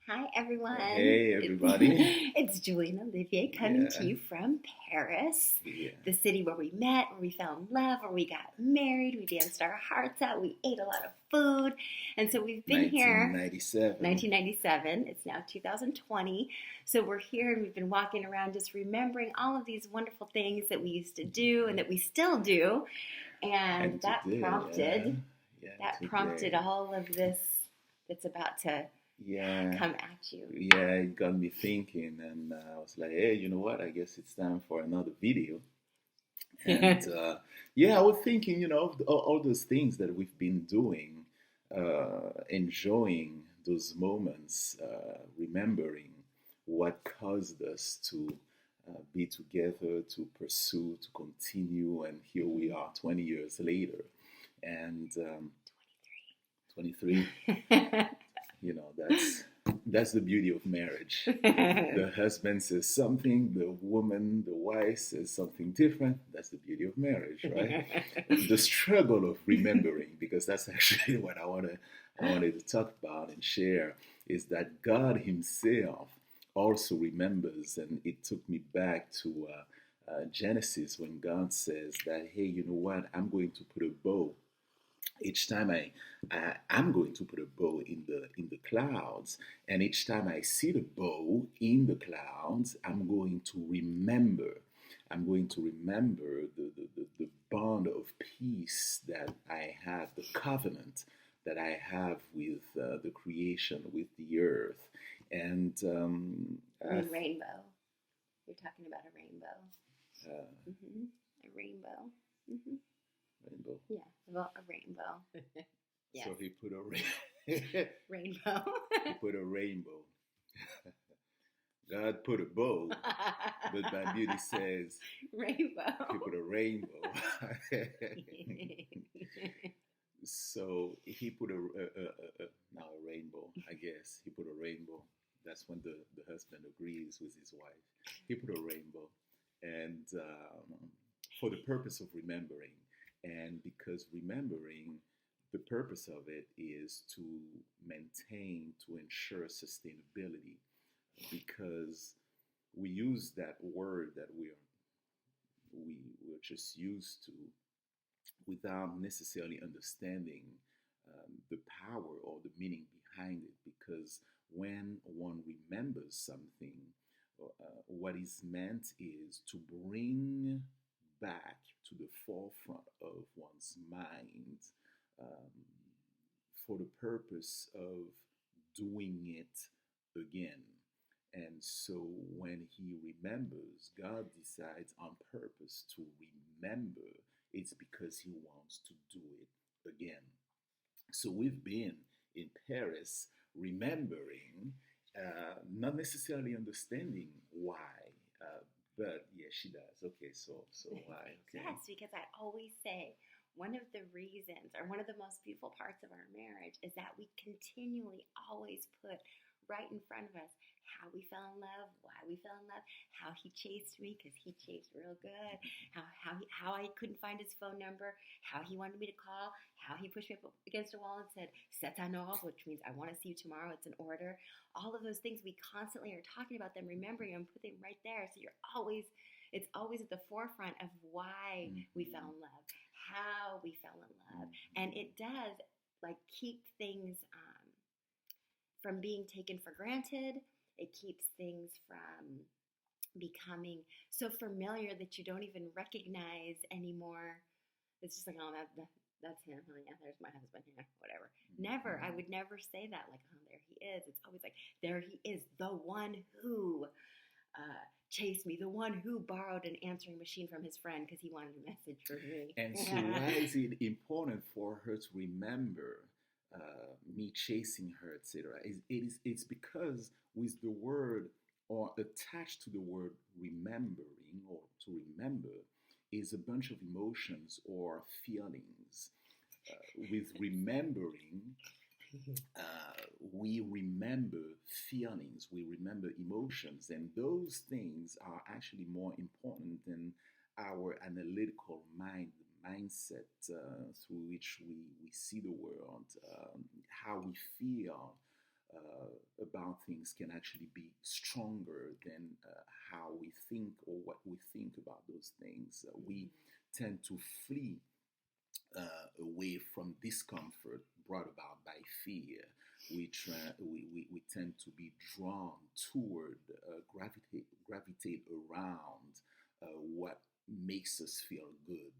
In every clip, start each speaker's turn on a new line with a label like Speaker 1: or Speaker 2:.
Speaker 1: Hi, everyone.
Speaker 2: Hey everybody.
Speaker 1: It's Julie and Olivier coming to
Speaker 2: Yeah,
Speaker 1: you from Paris,
Speaker 2: yeah.
Speaker 1: the city where we met, where we fell in love, where we got married, we danced our hearts out, we ate a lot of food. And so we've been here
Speaker 2: 1997.
Speaker 1: 1997. It's now 2020. So we're here and we've been walking around just remembering all of these wonderful things that we used to do and that we still do. And
Speaker 2: And
Speaker 1: that
Speaker 2: today,
Speaker 1: prompted
Speaker 2: yeah,
Speaker 1: that prompted
Speaker 2: today.
Speaker 1: all of this that's about to
Speaker 2: Yeah,
Speaker 1: come at you.
Speaker 2: yeah, it got me thinking, and I was like, hey, you know what? I guess it's time for another video. And yeah, I was thinking, all those things that we've been doing, enjoying those moments, remembering what caused us to be together, to pursue, to continue, and here we are 20 years later. And 23, that's the beauty of marriage. The husband says something, the woman, the wife says something different. That's the beauty of marriage, right? The struggle of remembering, because that's actually what I wanted to talk about and share, is that God Himself also remembers, and it took me back to Genesis when God says that, hey, you know what? I'm going to put a bow each time I'm going to put a bow in the clouds, and each time I see the bow in the clouds, I'm going to remember the bond of peace that I have, the covenant that I have with the creation, with the earth. And
Speaker 1: I mean, rainbow. You're talking about a rainbow.
Speaker 2: uh,
Speaker 1: A rainbow. hmm
Speaker 2: rainbow.
Speaker 1: Yeah, well, a rainbow. Yes.
Speaker 2: So he put a
Speaker 1: Rainbow.
Speaker 2: he put a rainbow. God put a bow, but my beauty says
Speaker 1: Rainbow.
Speaker 2: he put a rainbow. So he put now a rainbow, I guess. He put a rainbow. That's when the husband agrees with his wife. He put a rainbow. And for the purpose of remembering. And because remembering, the purpose of it is to maintain, to ensure sustainability. Because we use that word that we're just used to without necessarily understanding the power or the meaning behind it. Because when one remembers something, what is meant is to bring back to the forefront of one's mind, um, for the purpose of doing it again. And so when he remembers, God decides on purpose to remember. It's because he wants to do it again. So we've been in Paris remembering, not necessarily understanding why, but yeah, she does. Okay, so why? Okay.
Speaker 1: Yes, because I always say one of the reasons or one of the most beautiful parts of our marriage is that we continually always put right in front of us how we fell in love, why we fell in love, how he chased me because he chased real good, how I couldn't find his phone number, how he wanted me to call, how he pushed me up against a wall and said "c'est un ordre," which means I want to see you tomorrow. It's an order. All of those things we constantly are talking about them, remembering them, put them right there. So it's always at the forefront of why we fell in love, how we fell in love, and it does like keep things from being taken for granted. It keeps things from becoming so familiar that you don't even recognize anymore. It's just like, oh, that's him. Oh, yeah, there's my husband. Yeah, whatever. Never. I would never say that. Like, oh, there he is. It's always like, there he is, the one who chased me, the one who borrowed an answering machine from his friend because he wanted a message for me.
Speaker 2: And so, why is it important for her to remember me chasing her, etc.? It's because with the word, or attached to the word remembering, or to remember, is a bunch of emotions or feelings. With remembering, we remember feelings, we remember emotions, and those things are actually more important than our analytical mindset, through which we see the world, how we feel, about things can actually be stronger than how we think or what we think about those things. We tend to flee away from discomfort brought about by fear. We tend to be drawn toward, gravitate around what makes us feel good.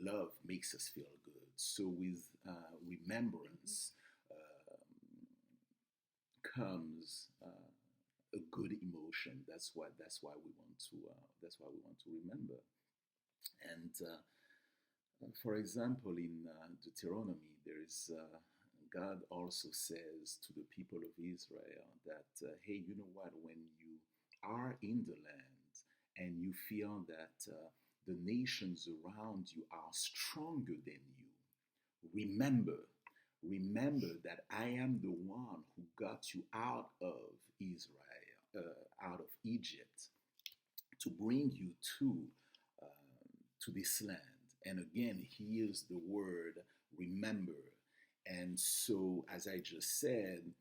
Speaker 2: Love makes us feel good. So with remembrance comes a good emotion. That's why we want to remember. And for example, in Deuteronomy, there is God also says to the people of Israel that, hey, you know what? When you are in the land and you feel that the nations around you are stronger than you, remember that I am the one who got you out of Israel, out of Egypt, to bring you to this land. And again, here's the word remember. And so, as I just said,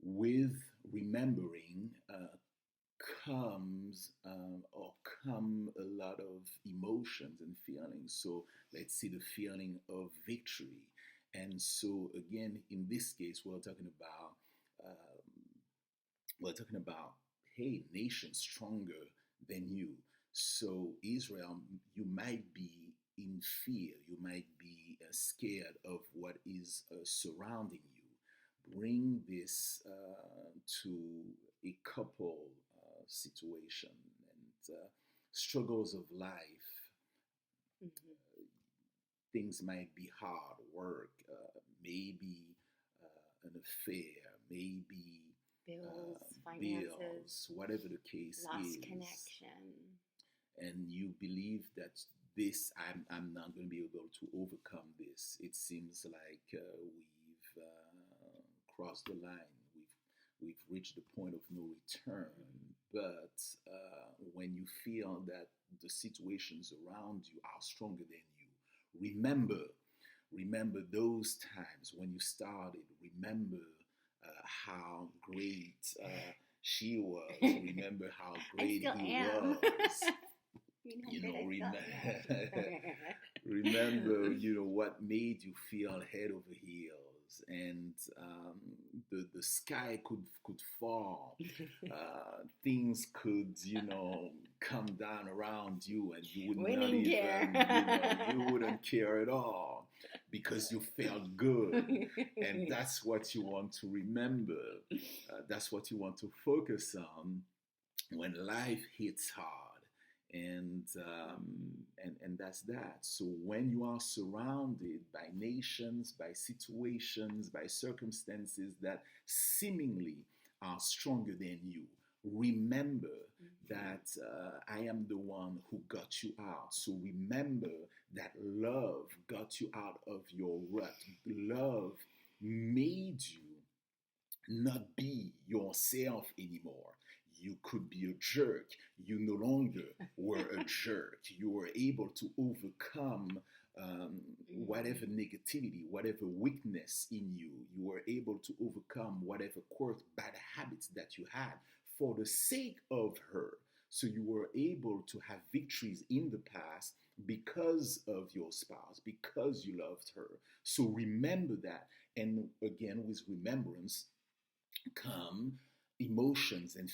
Speaker 2: with remembering come a lot of emotions and feelings. So let's see the feeling of victory. And so again, in this case, we're talking about, hey, nation stronger than you. So Israel, you might be in fear, you might be scared of what is surrounding you. Bring this to a couple situation and struggles of life. Things might be hard work, maybe an affair, maybe
Speaker 1: bills, finances,
Speaker 2: whatever the case
Speaker 1: lost
Speaker 2: is.
Speaker 1: Connection.
Speaker 2: And you believe that this, I'm not going to be able to overcome this. It seems like we've crossed the line. We've reached the point of no return. But when you feel that the situations around you are stronger than you, remember those times when you started. Remember how great she was. Remember how great he was. Remember, what made you feel head over heels, and the sky could fall, things could, come down around you, and you would not even care. You wouldn't care at all because you felt good, and that's what you want to remember. That's what you want to focus on when life hits hard. And that's that. So when you are surrounded by nations, by situations, by circumstances that seemingly are stronger than you, remember that I am the one who got you out. So remember that love got you out of your rut. Love made you not be yourself anymore. You could be a jerk. You no longer were a jerk. You were able to overcome whatever negativity, whatever weakness in you. You were able to overcome whatever quirk, bad habits that you had for the sake of her. So you were able to have victories in the past because of your spouse, because you loved her. So remember that. And again, with remembrance come emotions and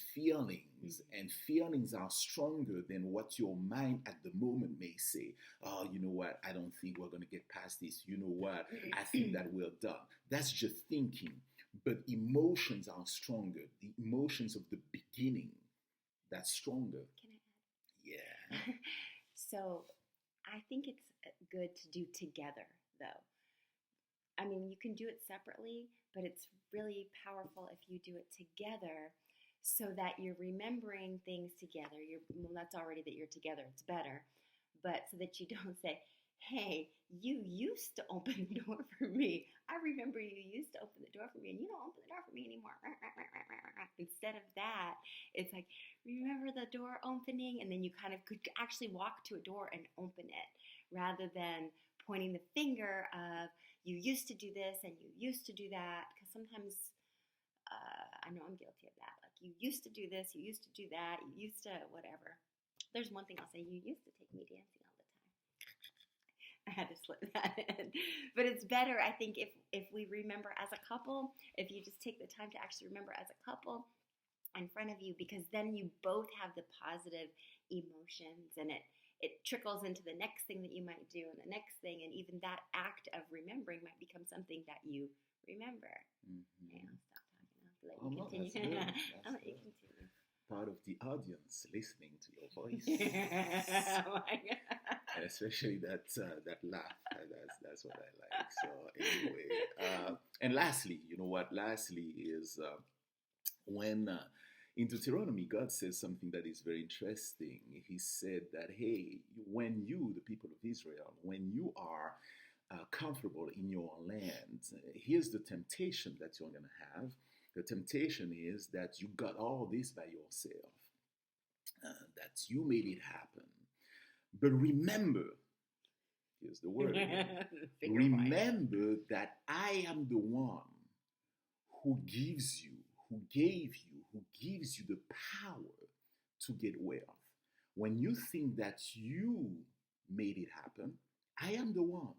Speaker 2: feelings are stronger than what your mind at the moment may say. Oh, you know what? I don't think we're going to get past this. You know what? I think that we're done. That's just thinking. But emotions are stronger. The emotions of the beginning, that's stronger.
Speaker 1: Can I add?
Speaker 2: Yeah.
Speaker 1: So I think it's good to do together, though. I mean, you can do it separately, but it's really powerful if you do it together so that you're remembering things together. That's already that you're together. It's better. But so that you don't say, hey, you used to open the door for me. I remember you used to open the door for me, and you don't open the door for me anymore. Instead of that, it's like, remember the door opening? And then you kind of could actually walk to a door and open it rather than pointing the finger of, you used to do this and you used to do that. Because sometimes I know I'm guilty of that. Like, you used to do this, you used to do that, you used to whatever. There's one thing I'll say: you used to take me dancing all the time. I had to slip that in. But it's better, I think, if we remember as a couple, if you just take the time to actually remember as a couple in front of you, because then you both have the positive emotions, and it trickles into the next thing that you might do and the next thing, and even that act of remembering might become something that you remember. Okay, I'll stop talking. I'll let you continue. I'll let you continue.
Speaker 2: Part of the audience listening to your voice.
Speaker 1: Oh my God.
Speaker 2: And especially that laugh. That's what I like. So anyway, and lastly, you know what? Lastly is when in Deuteronomy, God says something that is very interesting. He said that, hey, when you, the people of Israel, when you are comfortable in your land, here's the temptation that you're going to have. The temptation is that you got all this by yourself, that you made it happen. But remember, here's the word again. Remember that I am the one who gives you, who gave you, who gives you the power to get wealth. When you think that you made it happen, I am the one.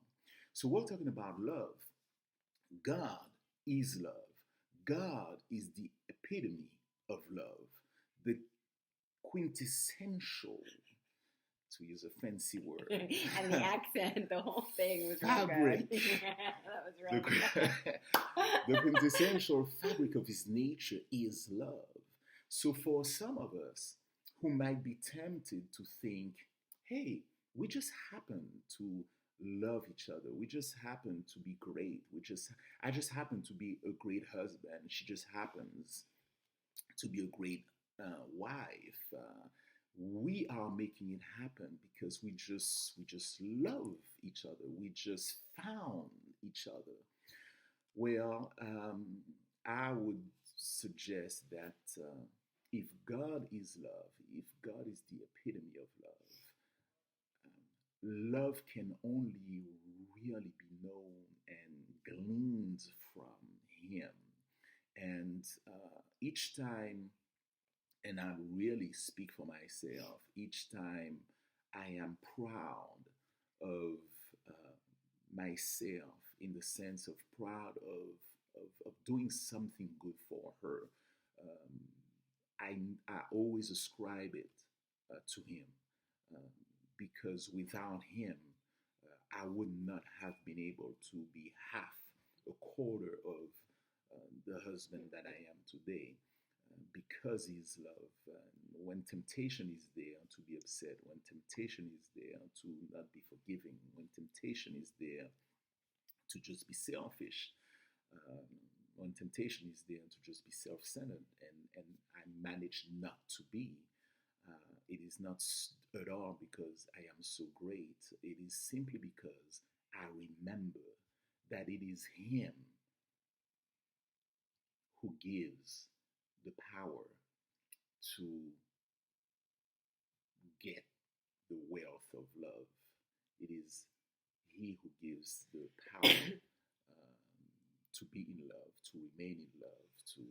Speaker 2: So we're talking about love. God is love. God is the epitome of love, the quintessential, to use a fancy word.
Speaker 1: And the accent, the whole thing was
Speaker 2: fabric.
Speaker 1: That was right.
Speaker 2: The quintessential fabric of his nature is love. So for some of us who might be tempted to think, hey, we just happen to love each other. We just happen to be great. I just happen to be a great husband. She just happens to be a great wife. We are making it happen because we just love each other. We just found each other. Well, I would suggest that if God is love, if God is the epitome of love, love can only really be known and gleaned from Him. And each time, and I really speak for myself, each time I am proud of myself, in the sense of proud of doing something good for her, I always ascribe it to Him, because without Him, I would not have been able to be half, a quarter of the husband that I am today. Because He's love. When temptation is there to be upset, when temptation is there to not be forgiving, when temptation is there to just be selfish, when temptation is there to just be self-centered, and I manage not to be, it is not at all because I am so great. It is simply because I remember that it is Him who gives the power to get the wealth of love. It is He who gives the power to be in love, to remain in love, to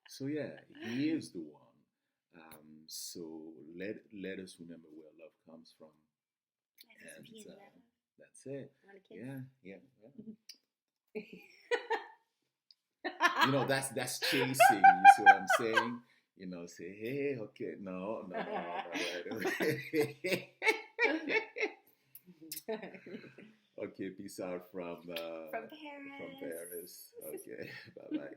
Speaker 2: so yeah, He is the one. So let us remember where love comes from, and that's it. Yeah. You know, that's chasing. You see what I'm saying? You know, say, hey, okay, no. Okay, peace out from
Speaker 1: Paris.
Speaker 2: Okay, bye bye.